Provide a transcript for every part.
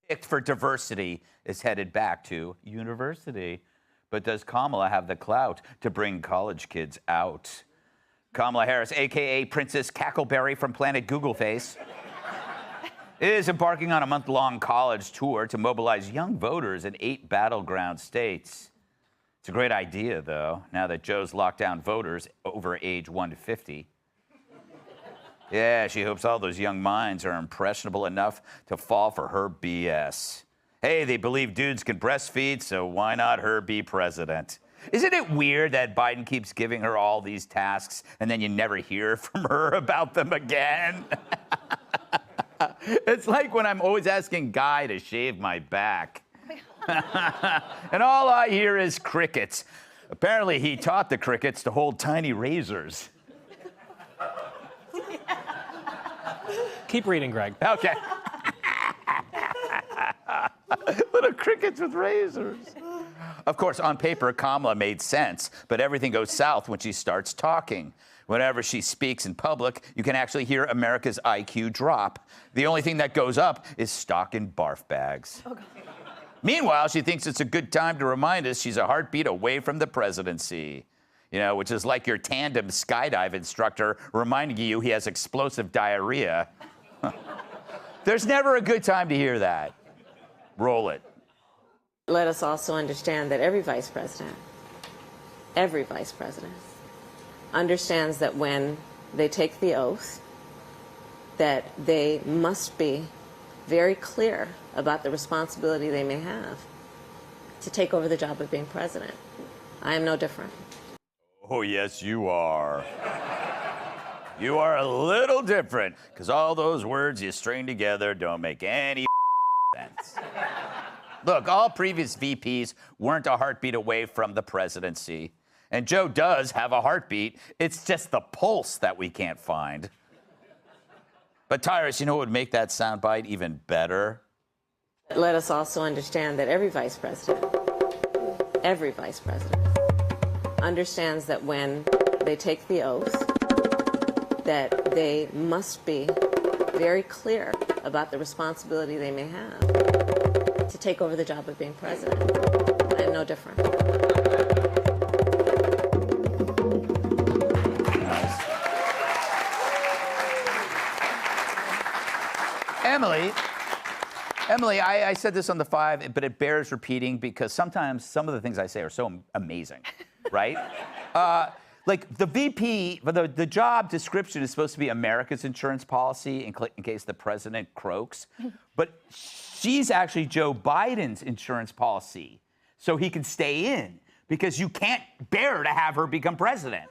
picked for diversity is headed back to university. But does Kamala have the clout to bring college kids out? Kamala Harris, a.k.a. Princess Cackleberry from Planet Google Face, is embarking on a month-long college tour to mobilize young voters in 8 battleground states. It's a great idea, though, now that Joe's locked down voters over age 150. Yeah, she hopes all those young minds are impressionable enough to fall for her BS. Hey, they believe dudes can breastfeed, so why not her be president? Isn't it weird that Biden keeps giving her all these tasks and then you never hear from her about them again? It's like when I'm always asking Guy to shave my back. And all I hear is crickets. Apparently, he taught the crickets to hold tiny razors. Keep reading, Greg. Okay. Little crickets with razors. Of course, on paper, Kamala made sense, but everything goes south when she starts talking. Whenever she speaks in public, you can actually hear America's IQ drop. The only thing that goes up is stock in barf bags. Oh, God. Meanwhile, she thinks it's a good time to remind us she's a heartbeat away from the presidency. You know, which is like your tandem skydive instructor reminding you he has explosive diarrhea. There's never a good time to hear that. Roll it. Let us also understand that every vice president understands that when they take the oath, that they must be very clear about the responsibility they may have to take over the job of being president. I am no different. Oh, yes, you are. You are a little different, because all those words you string together don't make any sense. Look, all previous VPs weren't a heartbeat away from the presidency. And Joe does have a heartbeat. It's just the pulse that we can't find. But Tyrus, you know what would make that soundbite even better? Let us also understand that every vice president understands that when they take the oath, that they must be very clear about the responsibility they may have to take over the job of being president. I am no different. Nice. Emily, I said this on the 5, but it bears repeating because sometimes some of the things I say are so amazing, right? Like the VP, the job description is supposed to be America's insurance policy in case the president croaks. But she's actually Joe Biden's insurance policy so he can stay in because you can't bear to have her become president.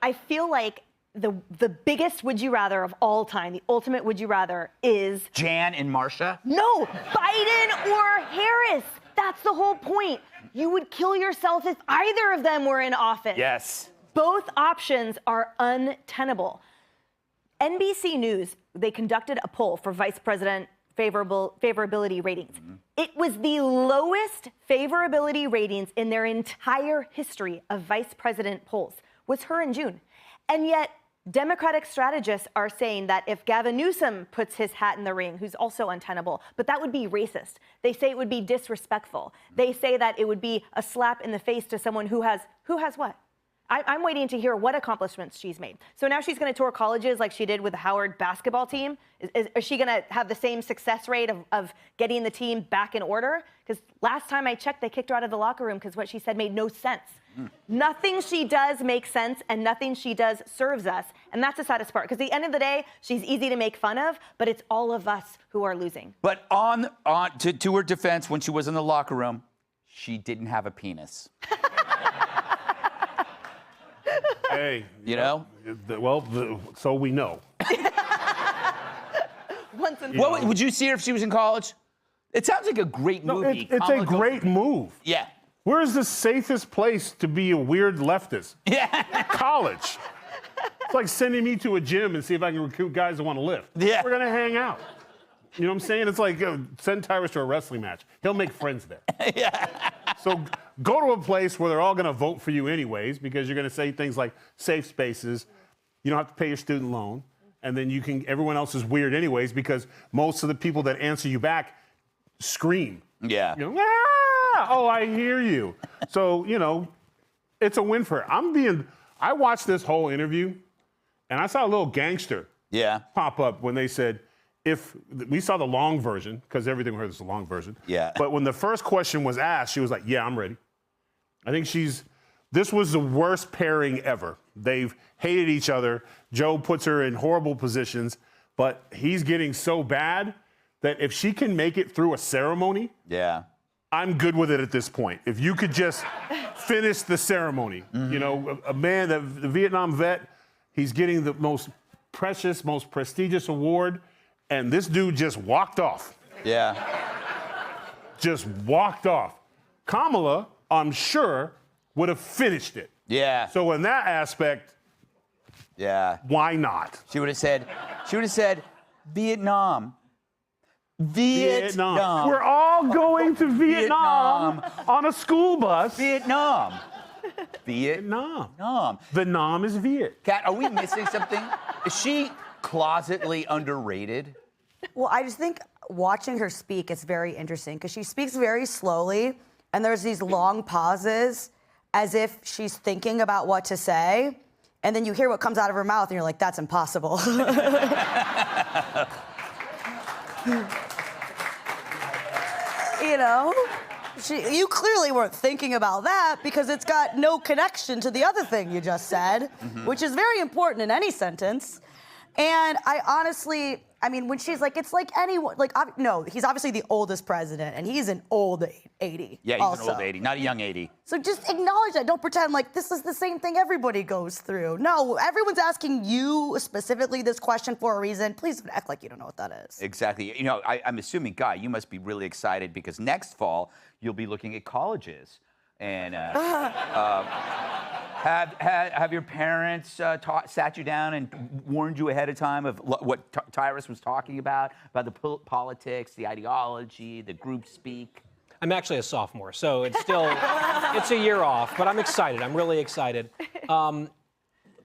I feel like the biggest would you rather of all time, the ultimate would you rather is... Jan and Marsha? No, Biden or Harris. That's the whole point. You would kill yourself if either of them were in office. Yes. Both options are untenable. NBC News, they conducted a poll for vice president favorability ratings. Mm-hmm. It was the lowest favorability ratings in their entire history of vice president polls, was her in June. And yet, Democratic strategists are saying that if Gavin Newsom puts his hat in the ring, who's also untenable, but that would be racist. They say it would be disrespectful. They say that it would be a slap in the face to someone who has what? I'm waiting to hear what accomplishments she's made. So now she's going to tour colleges like she did with the Howard basketball team. Is she going to have the same success rate of getting the team back in order? Because last time I checked, they kicked her out of the locker room because what she said made no sense. Nothing she does makes sense, and nothing she does serves us. And that's the saddest part, because at the end of the day, she's easy to make fun of, but it's all of us who are losing. But to her defense, when she was in the locker room, she didn't have a penis. Hey, you know? So we know. Once and What would you see her if she was in college? It sounds like a great movie. It's a great move. Yeah. Where's the safest place to be a weird leftist? Yeah. College. It's like sending me to a gym and see if I can recruit guys that want to lift. Yeah. We're going to hang out. You know what I'm saying? It's like send Tyrus to a wrestling match. He'll make friends there. Yeah. So go to a place where they're all going to vote for you anyways, because you're going to say things like safe spaces. You don't have to pay your student loan. And then everyone else is weird anyways, because most of the people that answer you back scream. Yeah. You know, ah! Oh, I hear you. So, it's a win for her. I watched this whole interview, and I saw a little gangster pop up when they said, if we saw the long version, because everything we heard is the long version. Yeah. But when the first question was asked, she was like, yeah, I'm ready. I think this was the worst pairing ever. They've hated each other. Joe puts her in horrible positions, but he's getting so bad that if she can make it through a ceremony, I'm good with it at this point. If you could just finish the ceremony. A man, the Vietnam vet, he's getting the most precious, most prestigious award, and this dude just walked off. Yeah. Just walked off. Kamala, I'm sure, would have finished it. Yeah. So in that aspect, why not? She would have said, Vietnam. Vietnam. We're all going to Vietnam on a school bus. Vietnam. Vietnam. The Nam is Viet. Kat, are we missing something? Is she closetly underrated? Well, I just think watching her speak is very interesting because she speaks very slowly and there's these long pauses as if she's thinking about what to say. And then you hear what comes out of her mouth and you're like, that's impossible. You clearly weren't thinking about that because it's got no connection to the other thing you just said, which is very important in any sentence. And I honestly, when she's like, it's like anyone, no, he's obviously the oldest president, and he's an old 80. Yeah, he's an old 80, not a young 80. So just acknowledge that. Don't pretend like this is the same thing everybody goes through. No, everyone's asking you specifically this question for a reason. Please don't act like you don't know what that is. Exactly. I'm assuming, Guy, you must be really excited because next fall you'll be looking at colleges. And have your parents sat you down and warned you ahead of time of what Tyrus was talking about the politics, the ideology, the group speak? I'm actually a sophomore, so it's still, it's a year off, but I'm excited. I'm really excited. A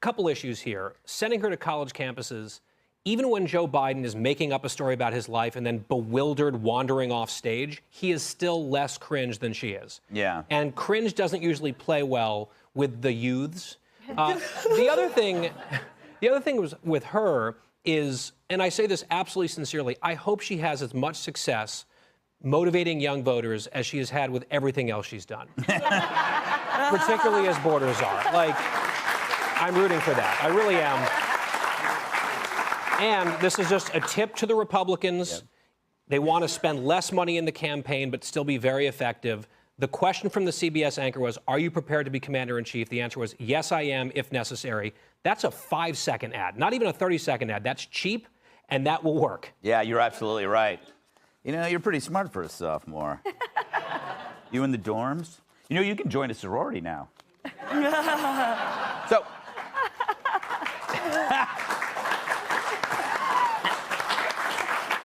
couple issues here. Sending her to college campuses, even when Joe Biden is making up a story about his life and then bewildered wandering off stage, he is still less cringe than she is. Yeah. And cringe doesn't usually play well with the youths. The other thing was with her is, and I say this absolutely sincerely, I hope she has as much success motivating young voters as she has had with everything else she's done. Particularly as borders are. I'm rooting for that. I really am. And this is just a tip to the Republicans. Yep. They want to spend less money in the campaign, but still be very effective. The question from the CBS anchor was, are you prepared to be commander-in-chief? The answer was, yes, I am, if necessary. That's a 5-second ad, not even a 30-second ad. That's cheap, and that will work. Yeah, you're absolutely right. You're pretty smart for a sophomore. You in the dorms? You can join a sorority now. So...